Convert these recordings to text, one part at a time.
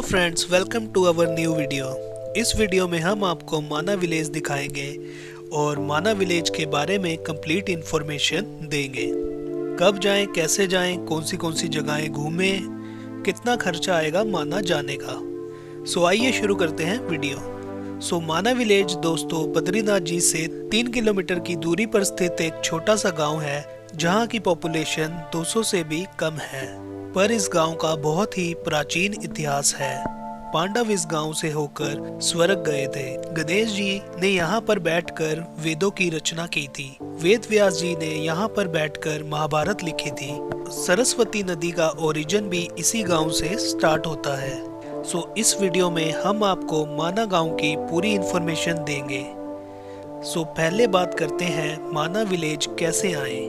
Friends, welcome to our new video. इस वीडियो में हम आपको माना विलेज दिखाएंगे और माना विलेज के बारे में कंप्लीट इंफॉर्मेशन देंगे। कब जाएं, कैसे जाएं, कौन सी जगहें घूमें, कितना खर्चा आएगा माना जाने का। सो आइए शुरू करते हैं वीडियो। माना विलेज दोस्तों बद्रीनाथ जी से 3 किलोमीटर की दूरी पर स्थित एक छोटा सा गांव है जहां की पॉपुलेशन 200 से भी कम है। पर इस गांव का बहुत ही प्राचीन इतिहास है। पांडव इस गांव से होकर स्वर्ग गए थे। गणेश जी ने यहाँ पर बैठकर वेदों की रचना की थी। वेद व्यास जी ने यहाँ पर बैठकर महाभारत लिखी थी। सरस्वती नदी का ओरिजिन भी इसी गांव से स्टार्ट होता है। इस वीडियो में हम आपको माना गांव की पूरी इंफॉर्मेशन देंगे। पहले बात करते हैं माना विलेज कैसे आए।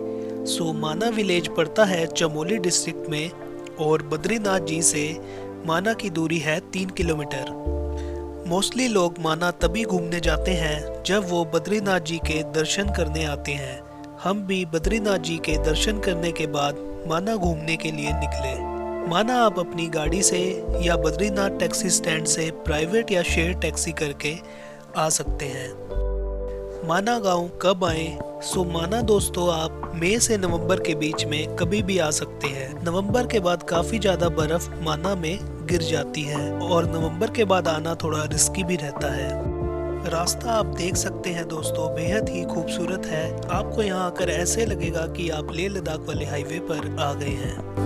माना विलेज पड़ता है चमोली डिस्ट्रिक्ट में और बद्रीनाथ जी से माना की दूरी है 3 किलोमीटर। मोस्टली लोग माना तभी घूमने जाते हैं जब वो बद्रीनाथ जी के दर्शन करने आते हैं। हम भी बद्रीनाथ जी के दर्शन करने के बाद माना घूमने के लिए निकले। माना आप अपनी गाड़ी से या बद्रीनाथ टैक्सी स्टैंड से प्राइवेट या शेयर टैक्सी करके आ सकते हैं। माना गांव कब आए? माना दोस्तों आप मई से नवंबर के बीच में कभी भी आ सकते हैं। नवंबर के बाद काफी ज्यादा बर्फ माना में गिर जाती है और नवंबर के बाद आना थोड़ा रिस्की भी रहता है। रास्ता आप देख सकते हैं दोस्तों, बेहद ही खूबसूरत है। आपको यहाँ आकर ऐसे लगेगा कि आप लेह लद्दाख वाले हाईवे पर आ गए हैं।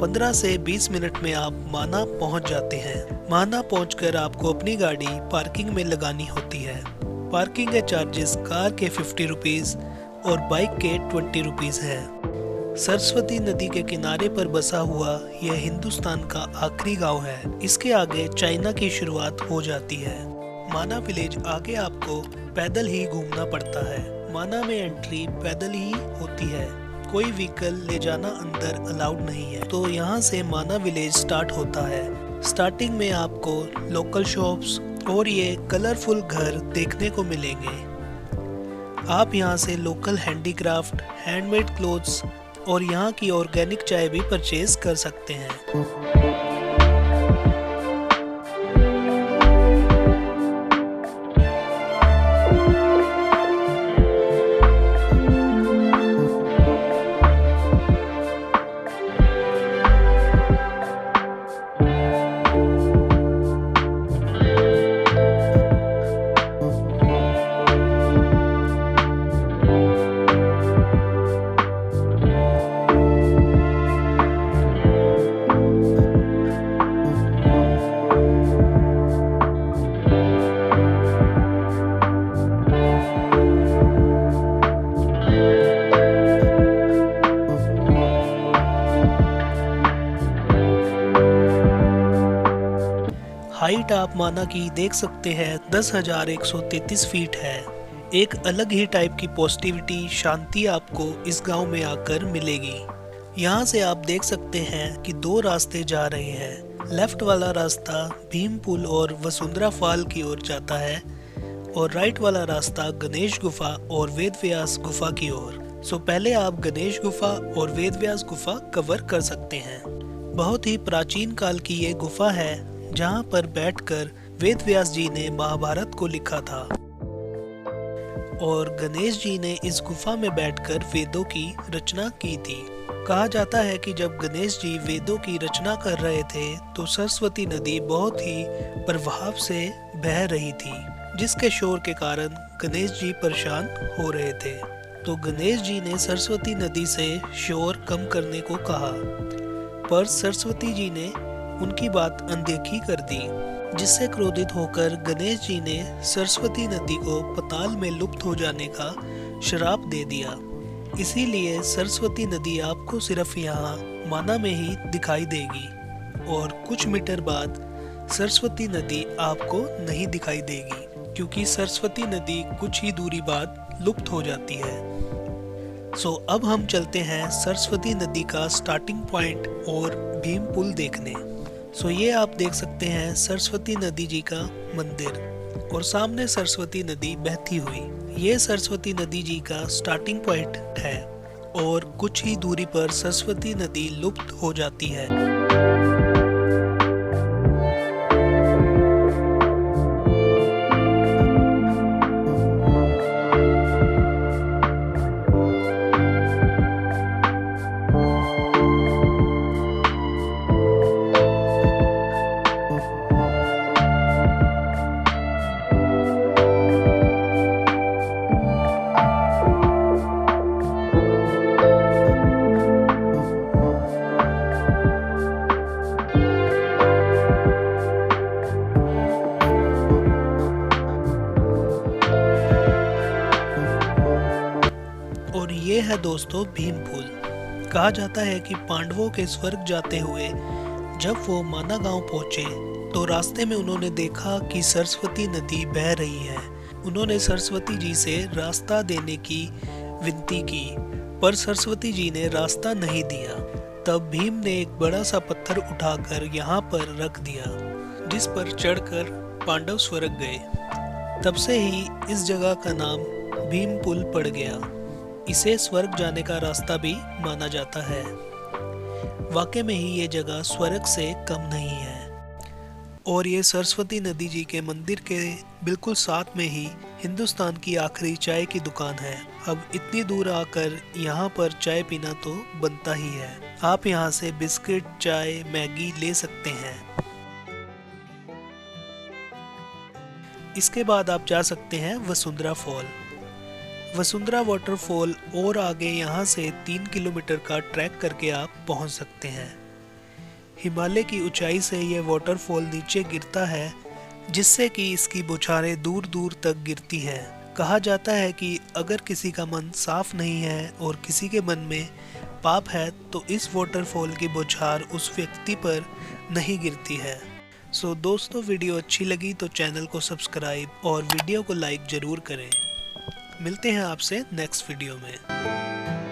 15 से 20 मिनट में आप माना पहुंच जाते हैं। माना पहुंचकर आपको अपनी गाड़ी पार्किंग में लगानी होती है। पार्किंग के चार्जेस कार के 50 रुपीज और बाइक के 20 रुपीज है। सरस्वती नदी के किनारे पर बसा हुआ यह हिंदुस्तान का आखिरी गांव है। इसके आगे चाइना की शुरुआत हो जाती है। माना विलेज आगे आपको पैदल ही घूमना पड़ता है। माना में एंट्री पैदल ही होती है, कोई व्हीकल ले जाना अंदर अलाउड नहीं है। तो यहाँ से माना विलेज स्टार्ट होता है। स्टार्टिंग में आपको लोकल शॉप्स और ये कलरफुल घर देखने को मिलेंगे। आप यहाँ से लोकल हैंडीक्राफ्ट, हैंडमेड क्लोथ्स और यहाँ की ऑर्गेनिक चाय भी परचेज कर सकते हैं। हाइट आप माना की देख सकते हैं 10,133 फीट है। एक अलग ही टाइप की पॉजिटिविटी, शांति आपको इस गांव में आकर मिलेगी। यहाँ से आप देख सकते हैं कि दो रास्ते जा रहे हैं। लेफ्ट वाला रास्ता भीम पुल और वसुंधरा फॉल की ओर जाता है और राइट वाला रास्ता गणेश गुफा और वेदव्यास गुफा की ओर। सो पहले आप गणेश गुफा और वेदव्यास गुफा कवर कर सकते हैं। बहुत ही प्राचीन काल की ये गुफा है जहाँ पर बैठकर वेदव्यास जी ने महाभारत को लिखा था और गणेश जी ने इस गुफा में बैठकर वेदों की रचना की थी। कहा जाता है कि जब गणेश जी वेदों की रचना कर रहे थे तो सरस्वती नदी बहुत ही प्रभाव से बह रही थी, जिसके शोर के कारण गणेश जी परेशान हो रहे थे। तो गणेश जी ने सरस्वती नदी से शोर कम करने को कहा, पर सरस्वती जी ने उनकी बात अनदेखी कर दी, जिससे क्रोधित होकर गणेश जी ने सरस्वती नदी को पाताल में लुप्त हो जाने का श्राप दे दिया। इसीलिए सरस्वती नदी आपको सिर्फ यहाँ माना में ही दिखाई देगी और कुछ मीटर बाद सरस्वती नदी आपको नहीं दिखाई देगी, क्योंकि सरस्वती नदी कुछ ही दूरी बाद लुप्त हो जाती है। सो अब हम चलते हैं सरस्वती नदी का स्टार्टिंग पॉइंट और भीम पुल देखने। सो ये आप देख सकते हैं सरस्वती नदी जी का मंदिर और सामने सरस्वती नदी बहती हुई। ये सरस्वती नदी जी का स्टार्टिंग पॉइंट है और कुछ ही दूरी पर सरस्वती नदी लुप्त हो जाती है। और ये है दोस्तों भीम पुल। कहा जाता है कि पांडवों के स्वर्ग जाते हुए जब वो माना गांव पहुंचे तो रास्ते में उन्होंने देखा कि सरस्वती नदी बह रही है। उन्होंने सरस्वती जी से रास्ता देने की विनती की, पर सरस्वती जी ने रास्ता नहीं दिया। तब भीम ने एक बड़ा सा पत्थर उठाकर यहाँ पर रख दिया, जिस पर चढ़कर पांडव स्वर्ग गए। तब से ही इस जगह का नाम भीम पुल पड़ गया। इसे स्वर्ग जाने का रास्ता भी माना जाता है। वाकई में ही ये जगह स्वर्ग से कम नहीं है। और ये सरस्वती नदी जी के मंदिर के बिल्कुल साथ में ही हिंदुस्तान की आखिरी चाय की दुकान है। अब इतनी दूर आकर यहाँ पर चाय पीना तो बनता ही है। आप यहाँ से बिस्किट, चाय, मैगी ले सकते हैं। इसके बाद आप जा सकते हैं वसुंधरा फॉल। वसुंधरा वाटरफॉल और आगे यहाँ से 3 किलोमीटर का ट्रैक करके आप पहुँच सकते हैं। हिमालय की ऊंचाई से यह वाटरफॉल नीचे गिरता है, जिससे कि इसकी बौछारें दूर दूर तक गिरती हैं। कहा जाता है कि अगर किसी का मन साफ नहीं है और किसी के मन में पाप है तो इस वाटरफॉल की बौछार उस व्यक्ति पर नहीं गिरती है। सो दोस्तों, वीडियो अच्छी लगी तो चैनल को सब्सक्राइब और वीडियो को लाइक ज़रूर करें। मिलते हैं आपसे नेक्स्ट वीडियो में।